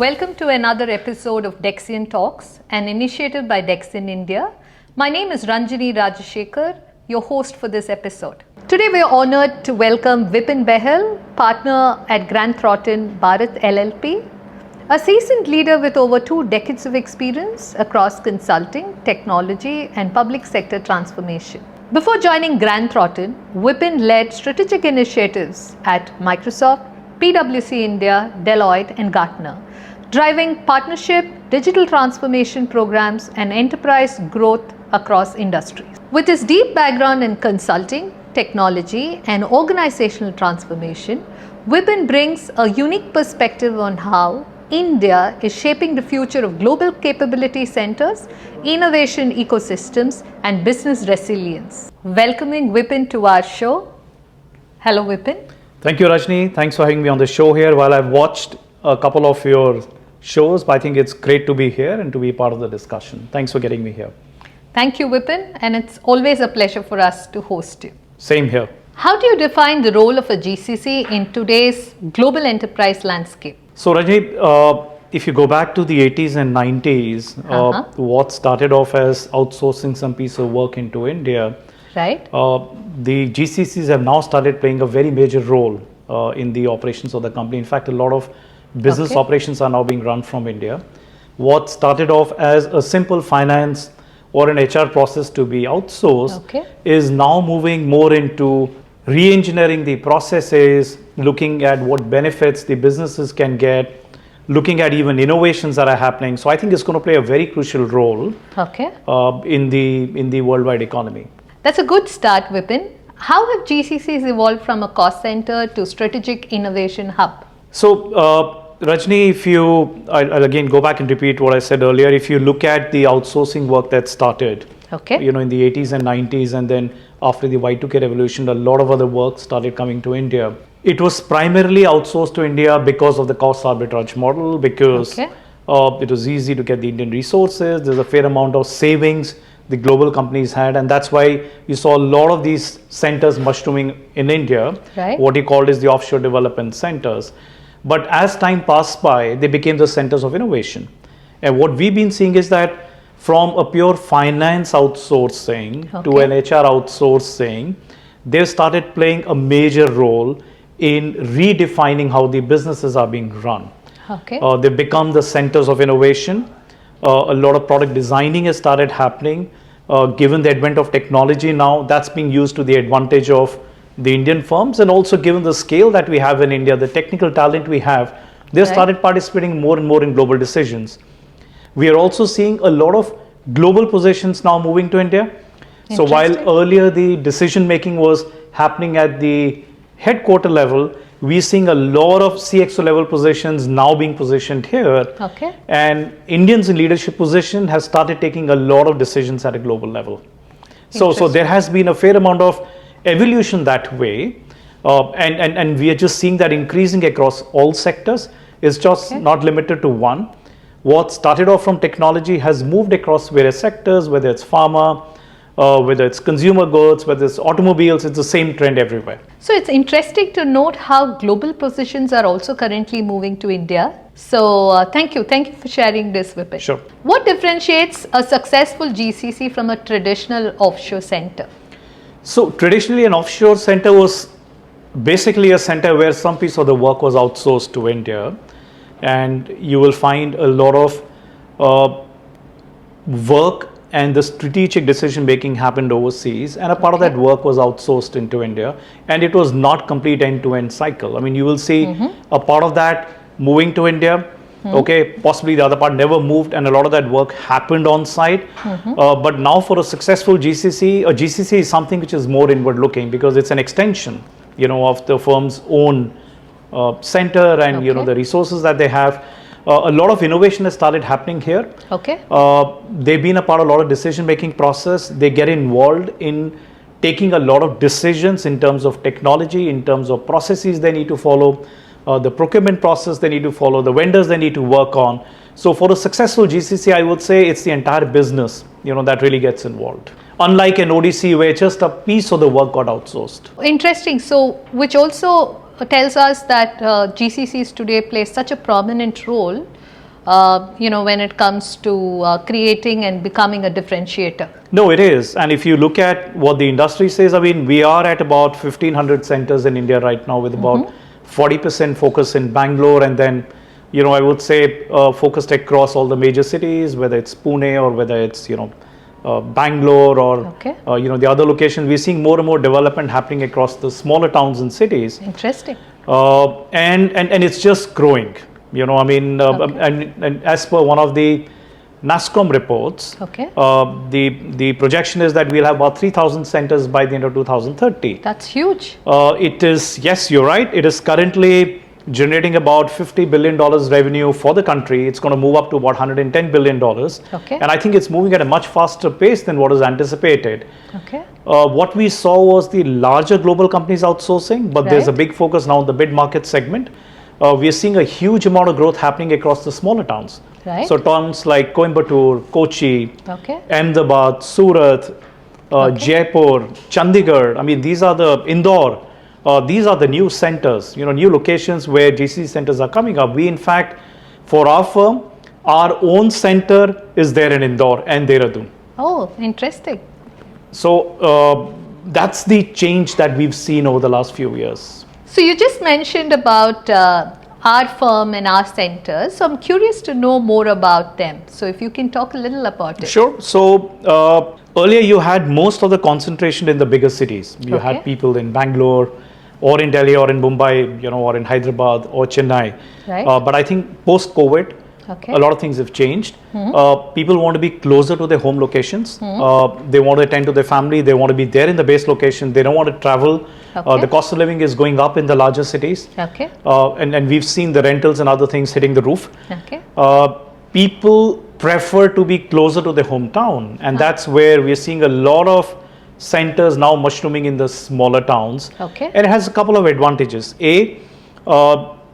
Welcome to another episode of Dexian Talks, an initiative by Dexian India. My name is Ranjini Rajashekar, your host for this episode. Today we are honored to welcome Vipin Bahl, partner at Grant Thornton Bharat LLP, a seasoned leader with over 2 decades of experience across consulting, technology and public sector transformation. Before joining Grant Thornton, Vipin led strategic initiatives at Microsoft, PwC India, Deloitte and Gartner, driving partnership, digital transformation programs and enterprise growth across industries. With his deep background in consulting, technology and organizational transformation, Vipin brings a unique perspective on how India is shaping the future of global capability centers, innovation ecosystems and business resilience. Welcoming Vipin to our show. Hello Vipin. Thank you Rajni. Thanks for having me on the show here. While I've watched a couple of your shows, but I think it's great to be here and to be part of the discussion. Thanks for getting me here. Thank you Vipin, and it's always a pleasure for us to host you. Same here. How do you define the role of a GCC in today's global enterprise landscape? So Rajni, if you go back to the 80s and 90s, what started off as outsourcing some piece of work into India, right? The GCCs have now started playing a very major role in the operations of the company. In fact, a lot of business operations are now being run from India. What started off as a simple finance or an HR process to be outsourced is now moving more into re-engineering the processes, looking at what benefits the businesses can get, looking at even innovations that are happening. So I think it's going to play a very crucial role in the worldwide economy. That's a good start, Vipin. How have GCCs evolved from a cost center to strategic innovation hub? So Rajni, I'll again go back and repeat what I said earlier. If you look at the outsourcing work that started, in the 80s and 90s, and then after the Y2K revolution, a lot of other work started coming to India. It was primarily outsourced to India because of the cost arbitrage model, because it was easy to get the Indian resources. There's a fair amount of savings the global companies had, and that's why you saw a lot of these centers mushrooming in India, what he called is the offshore development centers. But as time passed by, they became the centers of innovation. And what we've been seeing is that from a pure finance outsourcing to an HR outsourcing, they've started playing a major role in redefining how the businesses are being run. They've become the centers of innovation. A lot of product designing has started happening. Given the advent of technology now, that's being used to the advantage of the Indian firms, and also given the scale that we have in India, the technical talent we have, they've started participating more and more in global decisions. We are also seeing a lot of global positions now moving to India. So while earlier the decision making was happening at the headquarter level, we're seeing a lot of CXO level positions now being positioned here. And Indians in leadership position have started taking a lot of decisions at a global level. So there has been a fair amount of evolution that way. And we are just seeing that increasing across all sectors. It's just not limited to one. What started off from technology has moved across various sectors, whether it's pharma, whether it's consumer goods, whether it's automobiles, it's the same trend everywhere. So it's interesting to note how global positions are also currently moving to India. So thank you for sharing this, Vipin. Sure. What differentiates a successful GCC from a traditional offshore center? So traditionally an offshore center was basically a center where some piece of the work was outsourced to India, and you will find a lot of work and the strategic decision making happened overseas, and a part of that work was outsourced into India, and it was not complete end-to-end cycle. I mean, you will see a part of that moving to India, possibly the other part never moved, and a lot of that work happened on site. But now for a successful GCC, a GCC is something which is more inward looking, because it's an extension of the firm's own center and the resources that they have. A lot of innovation has started happening here. They've been a part of a lot of decision making process. They get involved in taking a lot of decisions in terms of technology, in terms of processes they need to follow, the procurement process they need to follow, the vendors they need to work on. So for a successful GCC, I would say it's the entire business that really gets involved. Unlike an ODC where just a piece of the work got outsourced. Interesting. So which also tells us that GCCs today play such a prominent role when it comes to creating and becoming a differentiator. No, it is. And if you look at what the industry says, I mean, we are at about 1,500 centers in India right now with about 40% focus in Bangalore, and then, I would say focused across all the major cities, whether it's Pune or whether it's, Bangalore or, the other locations. We're seeing more and more development happening across the smaller towns and cities. Interesting. And it's just growing, and as per one of the NASSCOM reports, the projection is that we'll have about 3,000 centers by the end of 2030. That's huge. It is, yes, you're right. It is currently generating about $50 billion revenue for the country. It's going to move up to about $110 billion. And I think it's moving at a much faster pace than what is anticipated. What we saw was the larger global companies outsourcing, but there's a big focus now on the mid-market segment. We are seeing a huge amount of growth happening across the smaller towns. So towns like Coimbatore, Kochi, Ahmedabad, Surat, Jaipur, Chandigarh. I mean, these are the Indore. These are the new centers, new locations where GCC centers are coming up. We, in fact, for our firm, our own center is there in Indore and Dehradun. Oh, interesting. So that's the change that we've seen over the last few years. So you just mentioned about our firm and our centers. So I'm curious to know more about them. So if you can talk a little about it. Sure. So earlier you had most of the concentration in the bigger cities. You had people in Bangalore or in Delhi or in Mumbai, or in Hyderabad or Chennai. But I think post-COVID, a lot of things have changed. People want to be closer to their home locations. They want to attend to their family. They want to be there in the base location. They don't want to travel. The cost of living is going up in the larger cities. And we've seen the rentals and other things hitting the roof. People prefer to be closer to their hometown. And that's where we're seeing a lot of centers now mushrooming in the smaller towns. And it has a couple of advantages. A,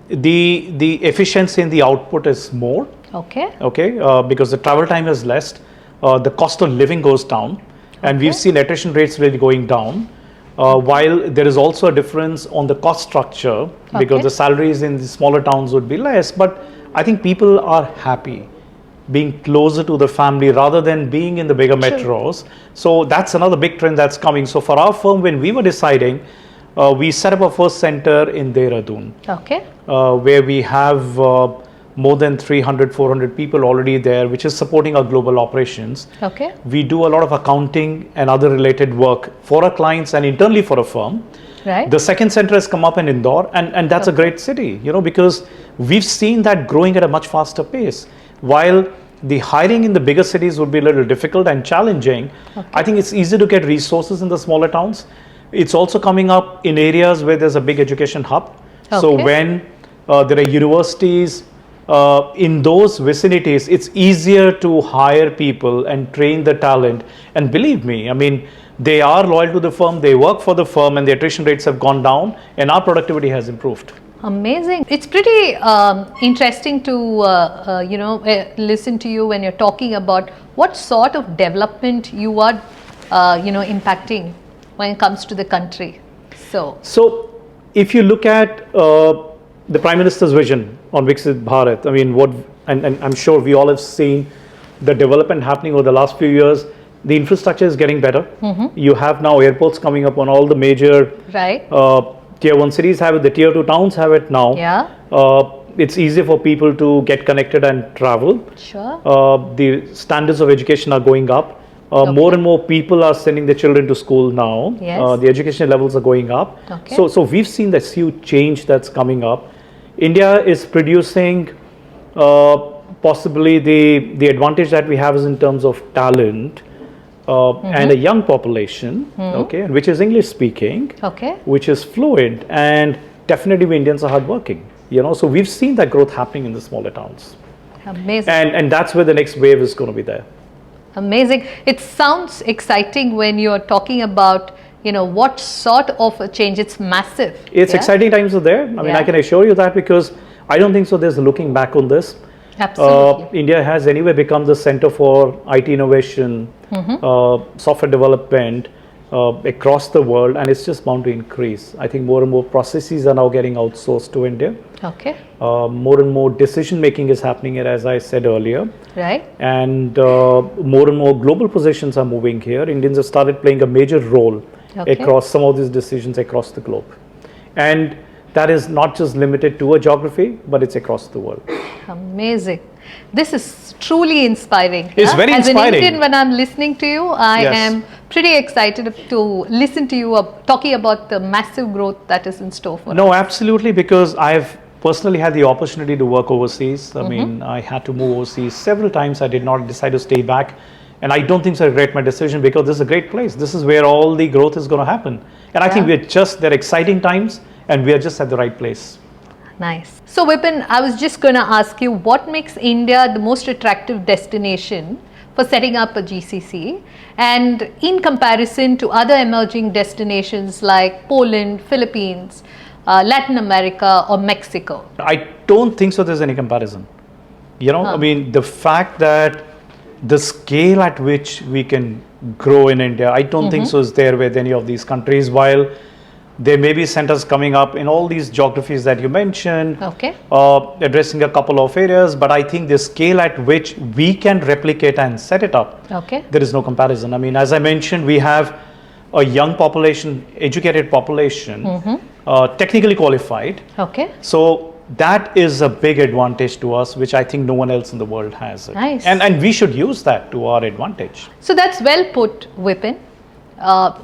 the efficiency in the output is more. Because the travel time is less. The cost of living goes down. And we've seen attrition rates really going down. While there is also a difference on the cost structure, because the salaries in the smaller towns would be less. But I think people are happy being closer to the family rather than being in the bigger metros. So that's another big trend that's coming. So for our firm, when we were deciding, we set up our first center in Dehradun, where we have more than 300, 400 people already there, which is supporting our global operations. We do a lot of accounting and other related work for our clients and internally for a firm. The second center has come up in Indore, and that's a great city, because we've seen that growing at a much faster pace. While the hiring in the bigger cities would be a little difficult and challenging, I think it's easy to get resources in the smaller towns. It's also coming up in areas where there's a big education hub. So when there are universities in those vicinities, it's easier to hire people and train the talent. And believe me, I mean, they are loyal to the firm, they work for the firm, and the attrition rates have gone down, and our productivity has improved. Amazing. It's pretty interesting to listen to you when you're talking about what sort of development you are impacting when it comes to the country. So if you look at the Prime Minister's vision on Viksit Bharat, I mean, and I'm sure we all have seen the development happening over the last few years. The infrastructure is getting better. You have now airports coming up on all the major Tier 1 cities have it, the Tier 2 towns have it now. It's easier for people to get connected and travel. The standards of education are going up. More and more people are sending their children to school now. The education levels are going up. So we've seen this huge change that's coming up. India is producing possibly the advantage that we have is in terms of talent. And a young population, which is English speaking, which is fluent, and definitely we Indians are hardworking, so we've seen that growth happening in the smaller towns. Amazing. And that's where the next wave is going to be there. Amazing. It sounds exciting when you're talking about, what sort of a change. It's massive. It's exciting times are there. I mean, I can assure you that, because I don't think so there's looking back on this. Absolutely. India has anyway become the center for IT innovation, software development, across the world, and it's just bound to increase. I think more and more processes are now getting outsourced to India. Okay. More and more decision making is happening here, as I said earlier. Right. And more and more global positions are moving here. Indians have started playing a major role across some of these decisions across the globe. And that is not just limited to a geography, but it's across the world. Amazing. This is truly inspiring. It's very inspiring. As an Indian, when I'm listening to you, I am pretty excited to listen to you talking about the massive growth that is in store for us. No, absolutely, because I've personally had the opportunity to work overseas. I mean, I had to move overseas several times. I did not decide to stay back. And I don't think so I regret my decision, because this is a great place. This is where all the growth is going to happen. And I think they're exciting times, and we are just at the right place. Nice. So Vipin, I was just going to ask you, what makes India the most attractive destination for setting up a GCC, and in comparison to other emerging destinations like Poland, Philippines, Latin America or Mexico? I don't think so there's any comparison. I mean, the fact that the scale at which we can grow in India, I don't think so is there with any of these countries. While there may be centers coming up in all these geographies that you mentioned, addressing a couple of areas, but I think the scale at which we can replicate and set it up, there is no comparison. I mean, as I mentioned, we have a young population, educated population, technically qualified. So that is a big advantage to us, which I think no one else in the world has. Nice. And we should use that to our advantage. So that's well put, Vipin.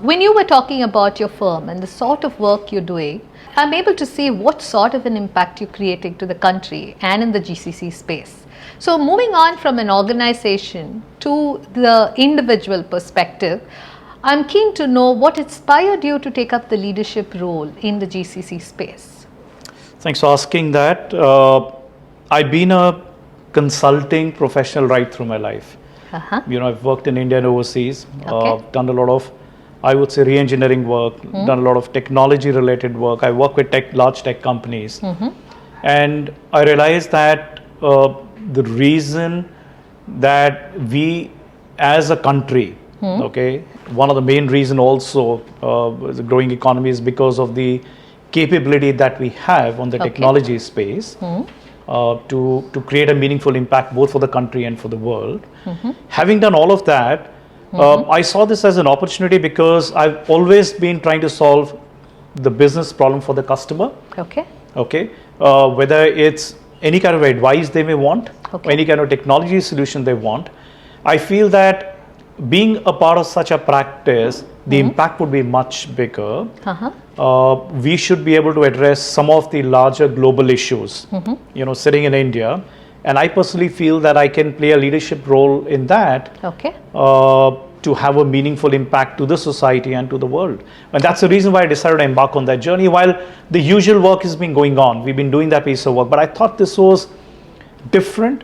When you were talking about your firm and the sort of work you're doing, I'm able to see what sort of an impact you're creating to the country and in the GCC space. So moving on from an organization to the individual perspective, I'm keen to know what inspired you to take up the leadership role in the GCC space. Thanks for asking that. I've been a consulting professional right through my life. I've worked in India and overseas, done a lot of, I would say, re-engineering work, done a lot of technology related work. I work with large tech companies. And I realized that the reason that we as a country, one of the main reason also the growing economy is because of the capability that we have on the technology space to create a meaningful impact both for the country and for the world. Having done all of that, I saw this as an opportunity because I've always been trying to solve the business problem for the customer. Whether it's any kind of advice they may want, any kind of technology solution they want. I feel that being a part of such a practice, the impact would be much bigger. We should be able to address some of the larger global issues, sitting in India. And I personally feel that I can play a leadership role in that to have a meaningful impact to the society and to the world. And that's the reason why I decided to embark on that journey. While the usual work has been going on, we've been doing that piece of work, but I thought this was different.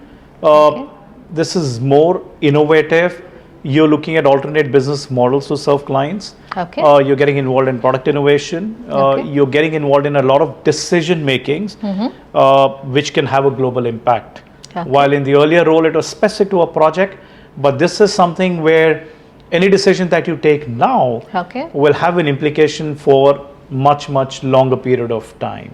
This is more innovative. You're looking at alternate business models to serve clients. You're getting involved in product innovation. You're getting involved in a lot of decision makings, which can have a global impact. While in the earlier role, it was specific to a project, but this is something where any decision that you take now will have an implication for much, much longer period of time.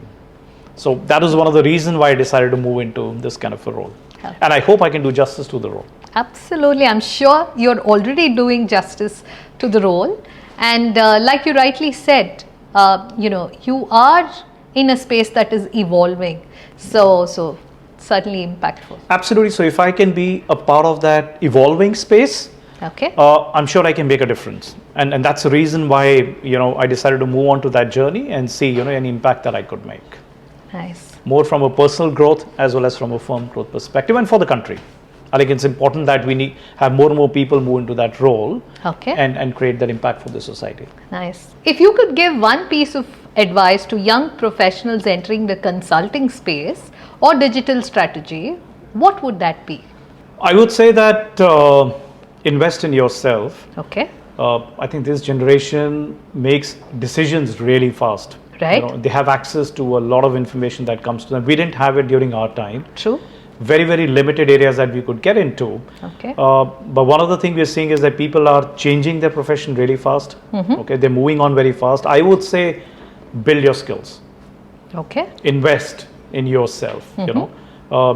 So that is one of the reasons why I decided to move into this kind of a role. And I hope I can do justice to the role. Absolutely. I'm sure you're already doing justice to the role. And like you rightly said, you are in a space that is evolving. So certainly impactful. Absolutely. So if I can be a part of that evolving space, I'm sure I can make a difference. And that's the reason why, I decided to move on to that journey and see, any impact that I could make. Nice. More from a personal growth as well as from a firm growth perspective and for the country. I think it's important that we have more and more people move into that role and create that impact for the society. Nice. If you could give one piece of advice to young professionals entering the consulting space or digital strategy, what would that be? I would say that invest in yourself. I think this generation makes decisions really fast. Right. They have access to a lot of information that comes to them. We didn't have it during our time. True. very, very limited areas that we could get into. Okay. But one of the things we're seeing is that people are changing their profession really fast. Okay, they're moving on very fast. I would say build your skills. Okay. Invest in yourself,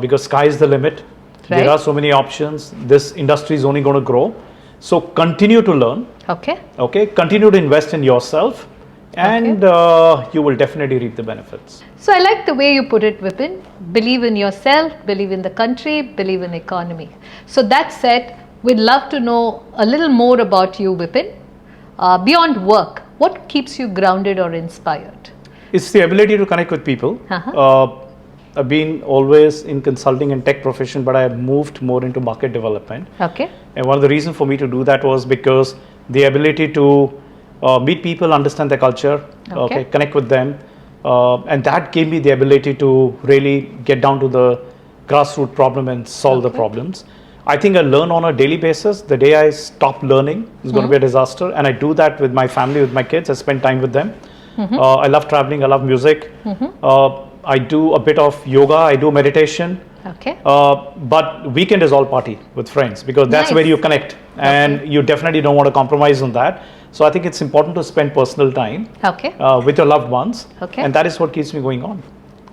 because sky is the limit. Right. There are so many options. This industry is only going to grow. So continue to learn. Okay. Okay, continue to invest in yourself, and you will definitely reap the benefits. So I like the way you put it, Vipin. Believe in yourself, believe in the country, believe in the economy. So that said, we'd love to know a little more about you, Vipin. Beyond work, what keeps you grounded or inspired? It's the ability to connect with people. I've been always in consulting and tech profession, but I have moved more into market development. Okay. And one of the reasons for me to do that was because the ability to meet people, understand their culture, connect with them, and that gave me the ability to really get down to the grassroots problem and solve the problems. I think I learn on a daily basis. The day I stop learning is going to be a disaster, and I do that with my family, with my kids. I spend time with them. I love traveling. I love music. I do a bit of yoga. I do meditation. Okay. But weekend is all party with friends, because that's where you connect, and you definitely don't want to compromise on that. So I think it's important to spend personal time with your loved ones, and that is what keeps me going on.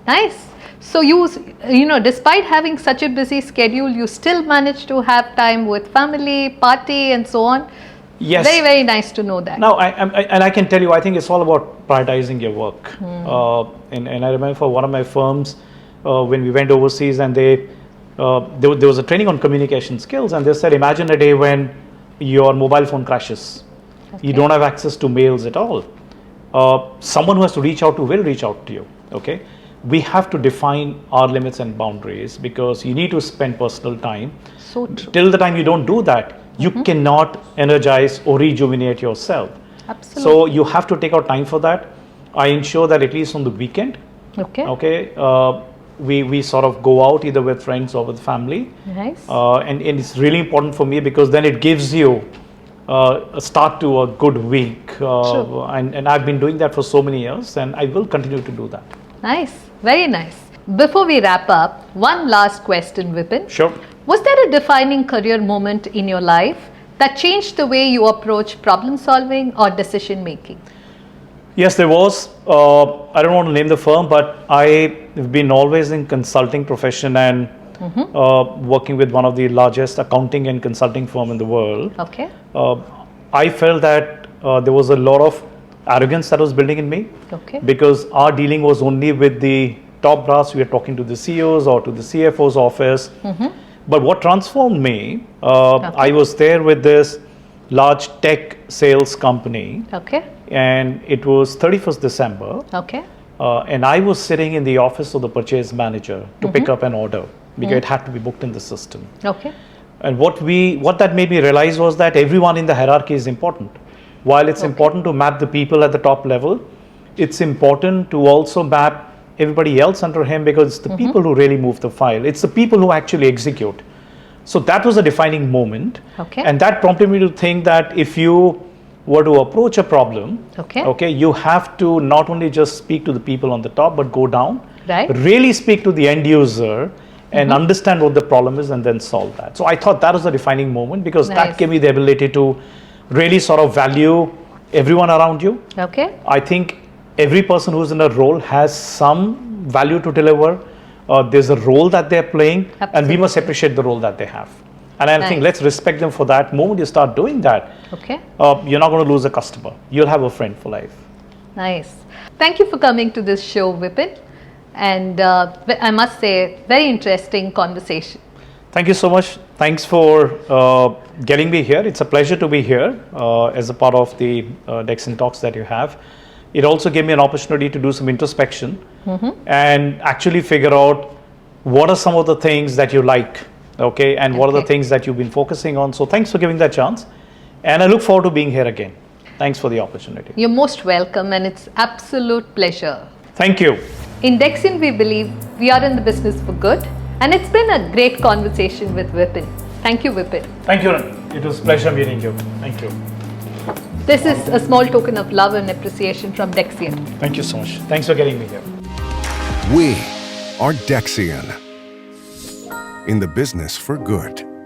Nice. So you despite having such a busy schedule, you still manage to have time with family, party, and so on. Yes. Very, very nice to know that. Now, I can tell you, I think it's all about prioritizing your work. And I remember for one of my firms, when we went overseas, and there was a training on communication skills, and they said, imagine a day when your mobile phone crashes. You don't have access to mails at all. Someone who has to reach out to will reach out to you. Okay. We have to define our limits and boundaries, because you need to spend personal time. So true. Till the time you don't do that, you cannot energize or rejuvenate yourself. Absolutely. So you have to take out time for that. I ensure that at least on the weekend, we sort of go out either with friends or with family. Nice. And it's really important for me, because then it gives you a start to a good week. And I've been doing that for so many years, and I will continue to do that. Nice. Very nice. Before we wrap up, one last question, Vipin. Sure. Was there a defining career moment in your life that changed the way you approach problem solving or decision making? Yes, there was. I don't want to name the firm, but I have been always in consulting profession, and working with one of the largest accounting and consulting firm in the world. Okay. I felt that there was a lot of arrogance that was building in me. Okay. Because our dealing was only with the top brass. We were talking to the CEOs or to the CFO's office. But what transformed me, I was there with this large tech sales company. Okay. And it was 31st December. Okay. And I was sitting in the office of the purchase manager to pick up an order, because it had to be booked in the system. Okay. And what that made me realize was that everyone in the hierarchy is important. While it's important to map the people at the top level, it's important to also map everybody else under him, because it's the people who really move the file. It's the people who actually execute. So that was a defining moment. Okay. And that prompted me to think that if you were to approach a problem, you have to not only just speak to the people on the top, but go down, really speak to the end user and understand what the problem is, and then solve that. So I thought that was a defining moment, because that gave me the ability to really sort of value everyone around you. Okay. I think every person who's in a role has some value to deliver. There's a role that they're playing, and we must appreciate the role that they have. And I think let's respect them for that. The moment you start doing that, you're not going to lose a customer. You'll have a friend for life. Nice. Thank you for coming to this show, Vipin. And I must say, very interesting conversation. Thank you so much. Thanks for getting me here. It's a pleasure to be here as a part of the Dexian talks that you have. It also gave me an opportunity to do some introspection and actually figure out what are some of the things that you like, and what are the things that you've been focusing on. So thanks for giving that chance. And I look forward to being here again. Thanks for the opportunity. You're most welcome, and it's absolute pleasure. Thank you. In Dexian, we believe we are in the business for good. And it's been a great conversation with Vipin. Thank you, Vipin. Thank you, Ran. It was a pleasure meeting you. Thank you. This is a small token of love and appreciation from Dexian. Thank you so much. Thanks for getting me here. We are Dexian. in the business for good.